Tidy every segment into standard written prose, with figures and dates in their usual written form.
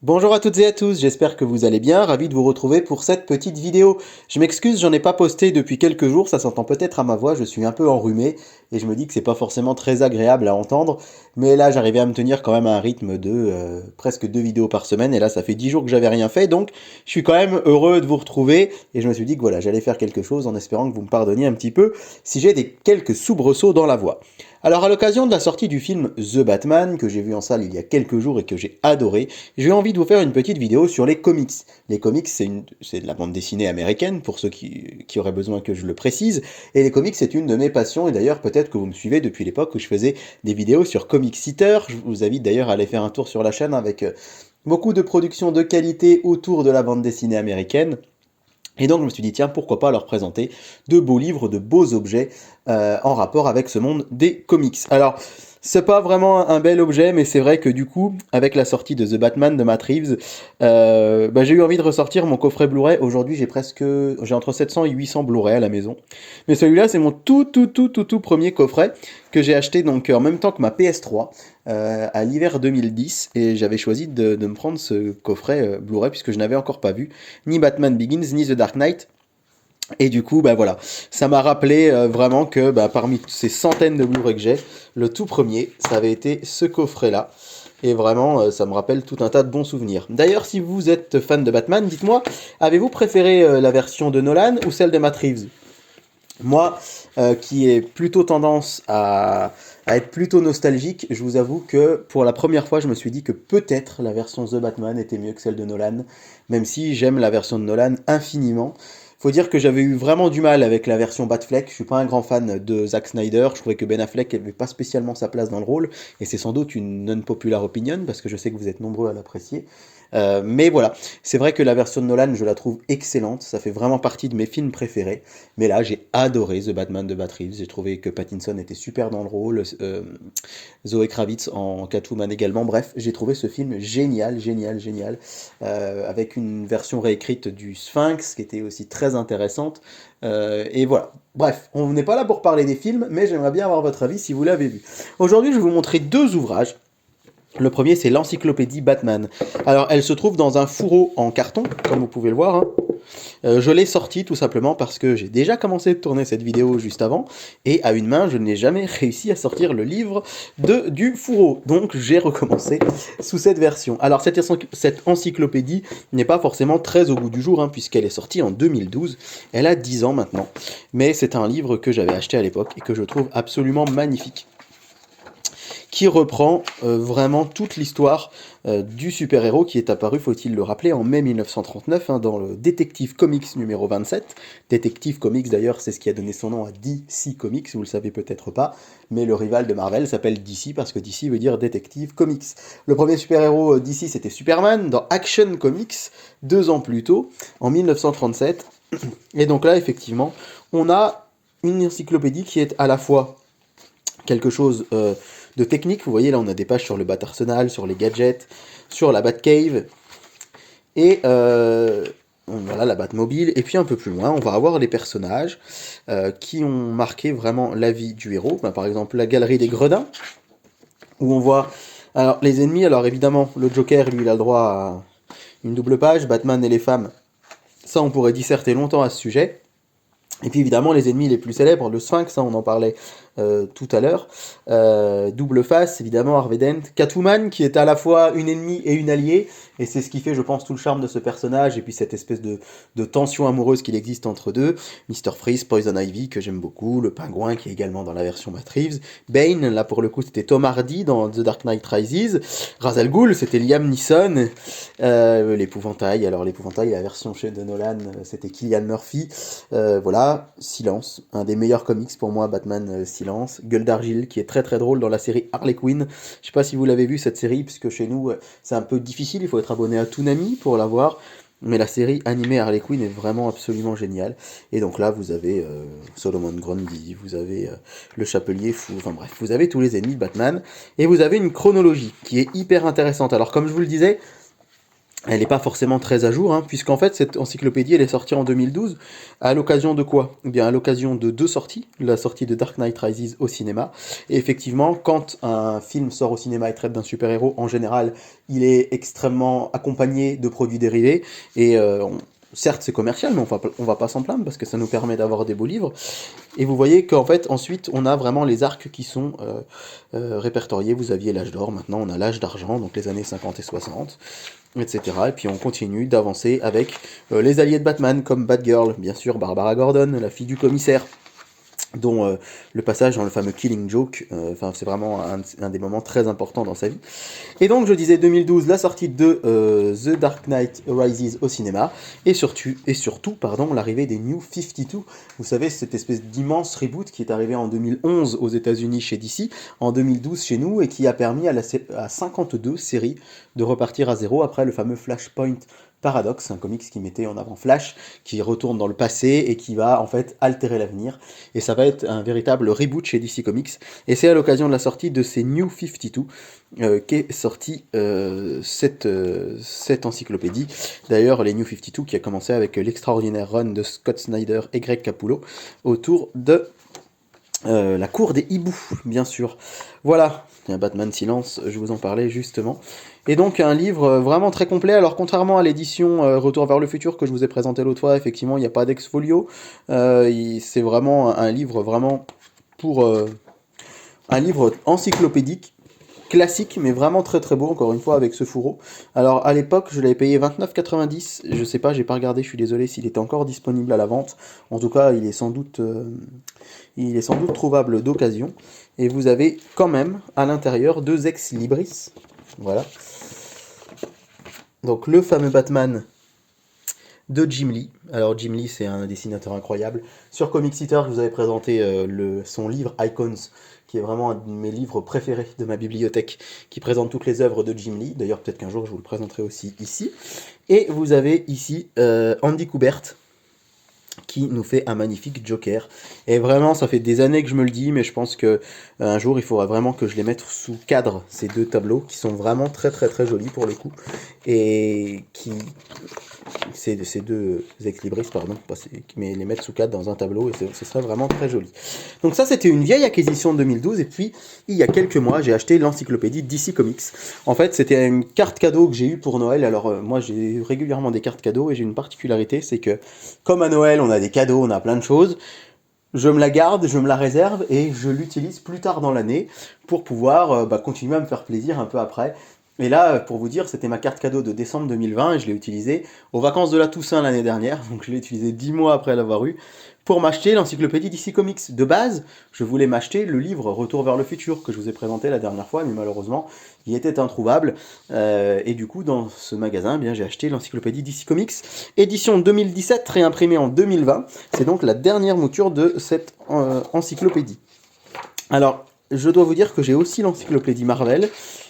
Bonjour à toutes et à tous, j'espère que vous allez bien, ravi de vous retrouver pour cette petite vidéo. Je m'excuse, j'en ai pas posté depuis quelques jours, ça s'entend peut-être à ma voix, je suis un peu enrhumé et je me dis que c'est pas forcément très agréable à entendre, mais là j'arrivais à me tenir quand même à un rythme de presque 2 vidéos par semaine et là ça fait 10 jours que j'avais rien fait, donc je suis quand même heureux de vous retrouver et je me suis dit que voilà, j'allais faire quelque chose en espérant que vous me pardonniez un petit peu si j'ai des quelques soubresauts dans la voix. Alors à l'occasion de la sortie du film The Batman, que j'ai vu en salle il y a quelques jours et que j'ai adoré, j'ai eu envie de vous faire une petite vidéo sur les comics. Les comics, c'est de la bande dessinée américaine, pour ceux qui auraient besoin que je le précise, et les comics, c'est une de mes passions, et d'ailleurs, peut-être que vous me suivez depuis l'époque où je faisais des vidéos sur Comic Eater. Je vous invite d'ailleurs à aller faire un tour sur la chaîne avec beaucoup de productions de qualité autour de la bande dessinée américaine. Et donc je me suis dit, tiens, pourquoi pas leur présenter de beaux livres, de beaux objets en rapport avec ce monde des comics. Alors, c'est pas vraiment un bel objet, mais c'est vrai que du coup, avec la sortie de The Batman de Matt Reeves, j'ai eu envie de ressortir mon coffret Blu-ray. Aujourd'hui, j'ai entre 700 et 800 Blu-ray à la maison. Mais celui-là, c'est mon tout premier coffret que j'ai acheté donc en même temps que ma PS3 à l'hiver 2010. Et j'avais choisi de me prendre ce coffret Blu-ray puisque je n'avais encore pas vu ni Batman Begins, ni The Dark Knight. Et du coup, bah voilà, ça m'a rappelé vraiment que parmi ces centaines de Blu-ray que j'ai, le tout premier, ça avait été ce coffret-là. Et vraiment, ça me rappelle tout un tas de bons souvenirs. D'ailleurs, si vous êtes fan de Batman, dites-moi, avez-vous préféré la version de Nolan ou celle de Matt Reeves? Moi, qui ai plutôt tendance à être plutôt nostalgique, je vous avoue que pour la première fois, je me suis dit que peut-être la version The Batman était mieux que celle de Nolan, même si j'aime la version de Nolan infiniment. Faut dire que j'avais eu vraiment du mal avec la version Batfleck. Je suis pas un grand fan de Zack Snyder. Je trouvais que Ben Affleck n'avait pas spécialement sa place dans le rôle, et c'est sans doute une non-popular opinion parce que je sais que vous êtes nombreux à l'apprécier. Mais voilà, c'est vrai que la version de Nolan, je la trouve excellente. Ça fait vraiment partie de mes films préférés. Mais là, j'ai adoré The Batman de Matt Reeves. J'ai trouvé que Pattinson était super dans le rôle. Zoé Kravitz en Catwoman également. Bref, j'ai trouvé ce film génial, génial, génial. Avec une version réécrite du Sphinx qui était aussi très intéressante. Et voilà. Bref, on n'est pas là pour parler des films, mais j'aimerais bien avoir votre avis si vous l'avez vu. Aujourd'hui, je vais vous montrer deux ouvrages. Le premier, c'est l'encyclopédie Batman. Alors, elle se trouve dans un fourreau en carton, comme vous pouvez le voir, hein. Je l'ai sorti tout simplement parce que j'ai déjà commencé de tourner cette vidéo juste avant, et à une main, je n'ai jamais réussi à sortir le livre du fourreau. Donc, j'ai recommencé sous cette version. Alors, cette encyclopédie n'est pas forcément très au goût du jour, hein, puisqu'elle est sortie en 2012. Elle a 10 ans maintenant. Mais c'est un livre que j'avais acheté à l'époque et que je trouve absolument magnifique, qui reprend vraiment toute l'histoire du super-héros qui est apparu, faut-il le rappeler, en mai 1939 hein, dans le Detective Comics numéro 27. Detective Comics d'ailleurs, c'est ce qui a donné son nom à DC Comics, vous le savez peut-être pas, mais le rival de Marvel s'appelle DC parce que DC veut dire Detective Comics. Le premier super-héros DC c'était Superman dans Action Comics, 2 ans plus tôt, en 1937. Et donc là, effectivement, on a une encyclopédie qui est à la fois quelque chose de technique. Vous voyez, là, on a des pages sur le Bat Arsenal, sur les gadgets, sur la Batcave, et voilà, la Batmobile. Et puis un peu plus loin, on va avoir les personnages qui ont marqué vraiment la vie du héros. Par exemple, la galerie des gredins, où on voit alors, les ennemis. Alors évidemment, le Joker, lui, il a le droit à une double page. Batman et les femmes, ça, on pourrait disserter longtemps à ce sujet. Et puis évidemment les ennemis les plus célèbres, le Sphinx, hein, on en parlait tout à l'heure, Double Face, évidemment Harvey Dent, Catwoman qui est à la fois une ennemie et une alliée, et c'est ce qui fait je pense tout le charme de ce personnage, et puis cette espèce de tension amoureuse qu'il existe entre deux, Mr. Freeze, Poison Ivy que j'aime beaucoup, le Pingouin qui est également dans la version Matt Reeves, Bane, là pour le coup c'était Tom Hardy dans The Dark Knight Rises, Ra's al Ghul c'était Liam Neeson, l'épouvantail, alors l'épouvantail la version chez de Nolan c'était Cillian Murphy, voilà, Silence, un des meilleurs comics pour moi, Batman Silence, Gueule d'argile qui est très très drôle dans la série Harley Quinn. Je sais pas si vous l'avez vu cette série, puisque chez nous c'est un peu difficile, il faut être abonné à Toonami pour la voir. Mais la série animée Harley Quinn est vraiment absolument géniale. Et donc là, vous avez Solomon Grundy, vous avez le Chapelier Fou, enfin bref, vous avez tous les ennemis de Batman. Et vous avez une chronologie qui est hyper intéressante. Alors comme je vous le disais, Elle n'est pas forcément très à jour, hein, puisqu'en fait, cette encyclopédie, elle est sortie en 2012, à l'occasion de quoi? Eh bien, à l'occasion de deux sorties, la sortie de Dark Knight Rises au cinéma, et effectivement, quand un film sort au cinéma et traite d'un super-héros, en général, il est extrêmement accompagné de produits dérivés, et certes, c'est commercial, mais on va pas s'en plaindre, parce que ça nous permet d'avoir des beaux livres, et vous voyez qu'en fait, ensuite, on a vraiment les arcs qui sont répertoriés. Vous aviez l'âge d'or, maintenant on a l'âge d'argent, donc les années 50 et 60, etc. Et puis on continue d'avancer avec les alliés de Batman, comme Batgirl, bien sûr, Barbara Gordon, la fille du commissaire, dont le passage dans le fameux Killing Joke, c'est vraiment un des moments très importants dans sa vie. Et donc je disais 2012, la sortie de The Dark Knight Rises au cinéma, et surtout pardon, l'arrivée des New 52. Vous savez, cette espèce d'immense reboot qui est arrivé en 2011 aux États-Unis chez DC, en 2012 chez nous, et qui a permis à 52 séries de repartir à zéro après le fameux Flashpoint Paradox, un comics qui mettait en avant Flash, qui retourne dans le passé et qui va en fait altérer l'avenir. Et ça va être un véritable reboot chez DC Comics. Et c'est à l'occasion de la sortie de ces New 52 qu'est sortie cette encyclopédie. D'ailleurs, les New 52 qui a commencé avec l'extraordinaire run de Scott Snyder et Greg Capullo autour de la cour des hiboux, bien sûr. Voilà, il y a Batman Silence, je vous en parlais justement. Et donc un livre vraiment très complet. Alors contrairement à l'édition Retour vers le futur que je vous ai présenté l'autre fois, effectivement il n'y a pas d'ex-folio. C'est vraiment un livre vraiment pour un livre encyclopédique classique, mais vraiment très très beau, encore une fois, avec ce fourreau. Alors, à l'époque, je l'avais payé 29,90. Je sais pas, j'ai pas regardé, je suis désolé s'il était encore disponible à la vente. En tout cas, il est sans doute trouvable d'occasion. Et vous avez quand même, à l'intérieur, deux ex-libris. Voilà. Donc, le fameux Batman de Jim Lee. Alors Jim Lee, c'est un dessinateur incroyable. Sur Comic Eater, je vous avais présenté son livre Icons, qui est vraiment un de mes livres préférés de ma bibliothèque, qui présente toutes les œuvres de Jim Lee. D'ailleurs, peut-être qu'un jour, je vous le présenterai aussi ici. Et vous avez ici Andy Kubert, qui nous fait un magnifique Joker. Et vraiment, ça fait des années que je me le dis, mais je pense que un jour, il faudra vraiment que je les mette sous cadre, ces deux tableaux, qui sont vraiment très très très jolis pour le coup, et qui... Ces deux ex-libris, pardon, mais les mettre sous cadre dans un tableau, et ce serait vraiment très joli. Donc ça, c'était une vieille acquisition de 2012, et puis, il y a quelques mois, j'ai acheté l'encyclopédie DC Comics. En fait, c'était une carte cadeau que j'ai eue pour Noël. Alors, moi, j'ai régulièrement des cartes cadeaux, et j'ai une particularité, c'est que, comme à Noël, on a des cadeaux, on a plein de choses, je me la garde, je me la réserve, et je l'utilise plus tard dans l'année, pour pouvoir continuer à me faire plaisir un peu après. Et là, pour vous dire, c'était ma carte cadeau de décembre 2020 et je l'ai utilisée aux vacances de la Toussaint l'année dernière, donc je l'ai utilisée 10 mois après l'avoir eu, pour m'acheter l'encyclopédie DC Comics. De base, je voulais m'acheter le livre Retour vers le futur que je vous ai présenté la dernière fois, mais malheureusement, il était introuvable. Et du coup, dans ce magasin, eh bien, j'ai acheté l'encyclopédie DC Comics, édition 2017, réimprimée en 2020. C'est donc la dernière mouture de cette encyclopédie. Alors, je dois vous dire que j'ai aussi l'encyclopédie Marvel,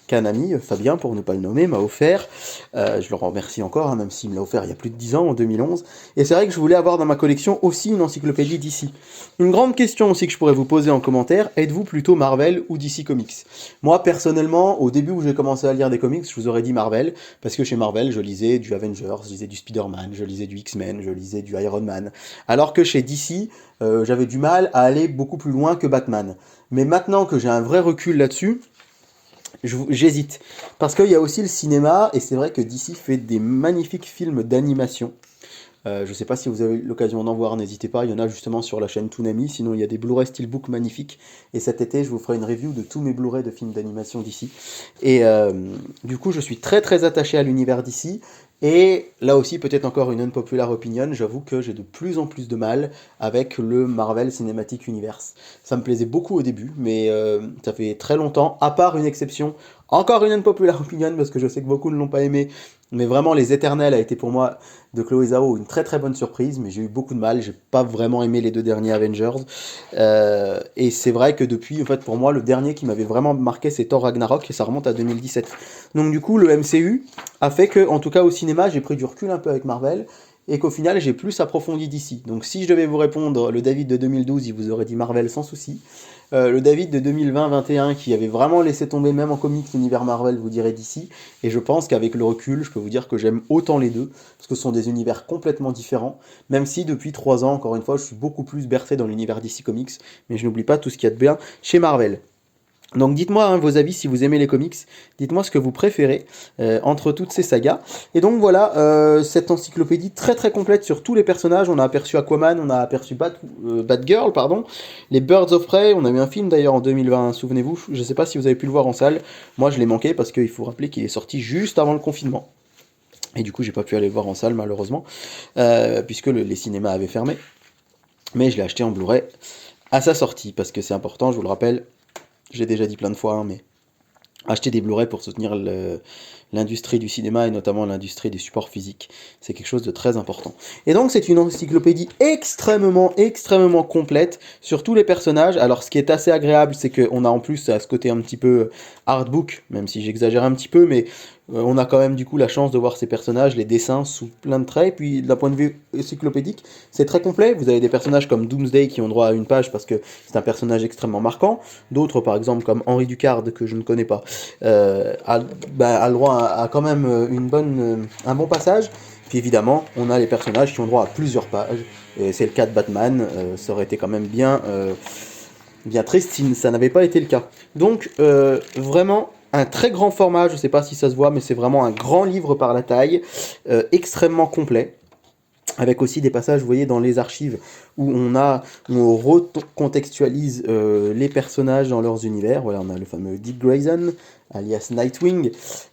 qu'un ami, Fabien, pour ne pas le nommer, m'a offert. Je le remercie encore, hein, même s'il me l'a offert il y a plus de 10 ans, en 2011. Et c'est vrai que je voulais avoir dans ma collection aussi une encyclopédie DC. Une grande question aussi que je pourrais vous poser en commentaire, êtes-vous plutôt Marvel ou DC Comics? Moi, personnellement, au début où j'ai commencé à lire des comics, je vous aurais dit Marvel, parce que chez Marvel, je lisais du Avengers, je lisais du Spider-Man, je lisais du X-Men, je lisais du Iron Man. Alors que chez DC, j'avais du mal à aller beaucoup plus loin que Batman. Mais maintenant que j'ai un vrai recul là-dessus, j'hésite. Parce qu'il y a aussi le cinéma, et c'est vrai que DC fait des magnifiques films d'animation. Je sais pas si vous avez l'occasion d'en voir, n'hésitez pas, il y en a justement sur la chaîne Toonami, sinon il y a des Blu-ray Steelbook magnifiques, et cet été je vous ferai une review de tous mes Blu-ray de films d'animation d'ici. Et du coup je suis très très attaché à l'univers d'ici, et là aussi peut-être encore une unpopular opinion, j'avoue que j'ai de plus en plus de mal avec le Marvel Cinematic Universe. Ça me plaisait beaucoup au début, mais ça fait très longtemps, à part une exception, encore une unpopular opinion, parce que je sais que beaucoup ne l'ont pas aimé, mais vraiment Les Éternels a été pour moi de Chloé Zhao une très très bonne surprise, mais j'ai eu beaucoup de mal, j'ai pas vraiment aimé les deux derniers Avengers, et c'est vrai que depuis, en fait pour moi le dernier qui m'avait vraiment marqué c'est Thor Ragnarok, et ça remonte à 2017. Donc du coup le MCU a fait que, en tout cas au cinéma, j'ai pris du recul un peu avec Marvel, et qu'au final j'ai plus approfondi d'ici. Donc si je devais vous répondre, le David de 2012, il vous aurait dit Marvel sans souci. Le David de 2020-21 qui avait vraiment laissé tomber même en comics l'univers Marvel vous dirait d'ici. Et je pense qu'avec le recul, je peux vous dire que j'aime autant les deux, parce que ce sont des univers complètement différents, même si depuis 3 ans, encore une fois, je suis beaucoup plus bercé dans l'univers DC Comics, mais je n'oublie pas tout ce qu'il y a de bien chez Marvel. Donc dites-moi hein, vos avis si vous aimez les comics, dites-moi ce que vous préférez entre toutes ces sagas. Et donc voilà, cette encyclopédie très très complète sur tous les personnages. On a aperçu Aquaman, on a aperçu Batgirl, pardon, les Birds of Prey, on a eu un film d'ailleurs en 2020, souvenez-vous, je ne sais pas si vous avez pu le voir en salle, moi je l'ai manqué parce qu'il faut rappeler qu'il est sorti juste avant le confinement. Et du coup j'ai pas pu aller le voir en salle malheureusement, puisque les cinémas avaient fermé. Mais je l'ai acheté en Blu-ray à sa sortie, parce que c'est important, je vous le rappelle. J'ai déjà dit plein de fois, hein, mais acheter des Blu-ray pour soutenir l'industrie du cinéma et notamment l'industrie des supports physiques, c'est quelque chose de très important. Et donc c'est une encyclopédie extrêmement complète sur tous les personnages. Alors ce qui est assez agréable, c'est qu'on a en plus à ce côté un petit peu artbook, même si j'exagère un petit peu, mais on a quand même du coup la chance de voir ces personnages, les dessins sous plein de traits. Et puis d'un point de vue encyclopédique, c'est très complet. Vous avez des personnages comme Doomsday qui ont droit à une page parce que c'est un personnage extrêmement marquant. D'autres par exemple comme Henry Ducard que je ne connais pas a le droit à quand même un bon passage. Puis évidemment, on a les personnages qui ont droit à plusieurs pages. Et c'est le cas de Batman. Ça aurait été quand même bien triste si ça n'avait pas été le cas. Donc vraiment un très grand format, je ne sais pas si ça se voit, mais c'est vraiment un grand livre par la taille, extrêmement complet, avec aussi des passages, vous voyez, dans les archives, où on recontextualise les personnages dans leurs univers. Voilà, on a le fameux Dick Grayson, alias Nightwing,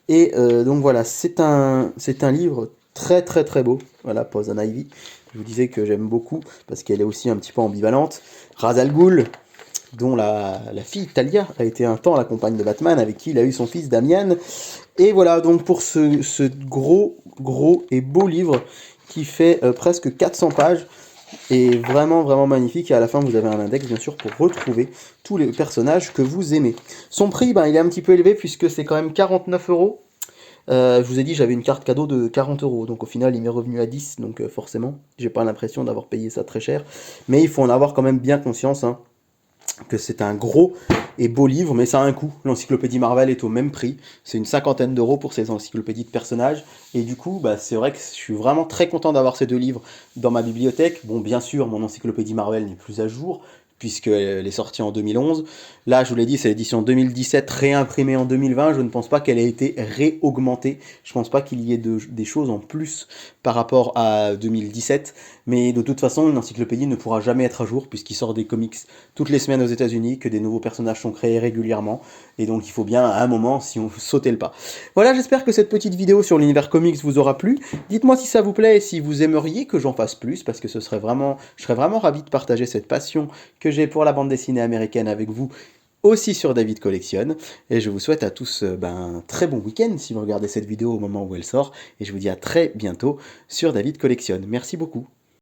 et donc voilà, c'est un livre très beau, voilà, Poison Ivy. Je vous disais que j'aime beaucoup, parce qu'elle est aussi un petit peu ambivalente. Ra's al Ghul, dont la fille Talia a été un temps la compagne de Batman, avec qui il a eu son fils Damian. Et voilà, donc pour ce gros et beau livre qui fait presque 400 pages, et vraiment magnifique. Et à la fin, vous avez un index, bien sûr, pour retrouver tous les personnages que vous aimez. Son prix, il est un petit peu élevé, puisque c'est quand même 49 euros. Je vous ai dit, j'avais une carte cadeau de 40 euros, donc au final, il m'est revenu à 10, donc forcément, j'ai pas l'impression d'avoir payé ça très cher. Mais il faut en avoir quand même bien conscience, hein, que c'est un gros et beau livre, mais ça a un coût. L'encyclopédie Marvel est au même prix. C'est une 50aine d'euros pour ces encyclopédies de personnages. Et du coup, c'est vrai que je suis vraiment très content d'avoir ces deux livres dans ma bibliothèque. Bon, bien sûr, mon encyclopédie Marvel n'est plus à jour, puisqu'elle est sortie en 2011. Là, je vous l'ai dit, c'est l'édition 2017 réimprimée en 2020. Je ne pense pas qu'elle ait été réaugmentée. Je ne pense pas qu'il y ait des choses en plus par rapport à 2017. Mais de toute façon, une encyclopédie ne pourra jamais être à jour, puisqu'il sort des comics toutes les semaines aux États-Unis, que des nouveaux personnages sont créés régulièrement. Et donc, il faut bien, à un moment, si on sauter le pas. Voilà, j'espère que cette petite vidéo sur l'univers comics vous aura plu. Dites-moi si ça vous plaît et si vous aimeriez que j'en fasse plus, parce que je serais vraiment ravi de partager cette passion que j'ai pour la bande dessinée américaine avec vous, aussi sur David Collectionne. Et je vous souhaite à tous un très bon week-end si vous regardez cette vidéo au moment où elle sort. Et je vous dis à très bientôt sur David Collectionne. Merci beaucoup.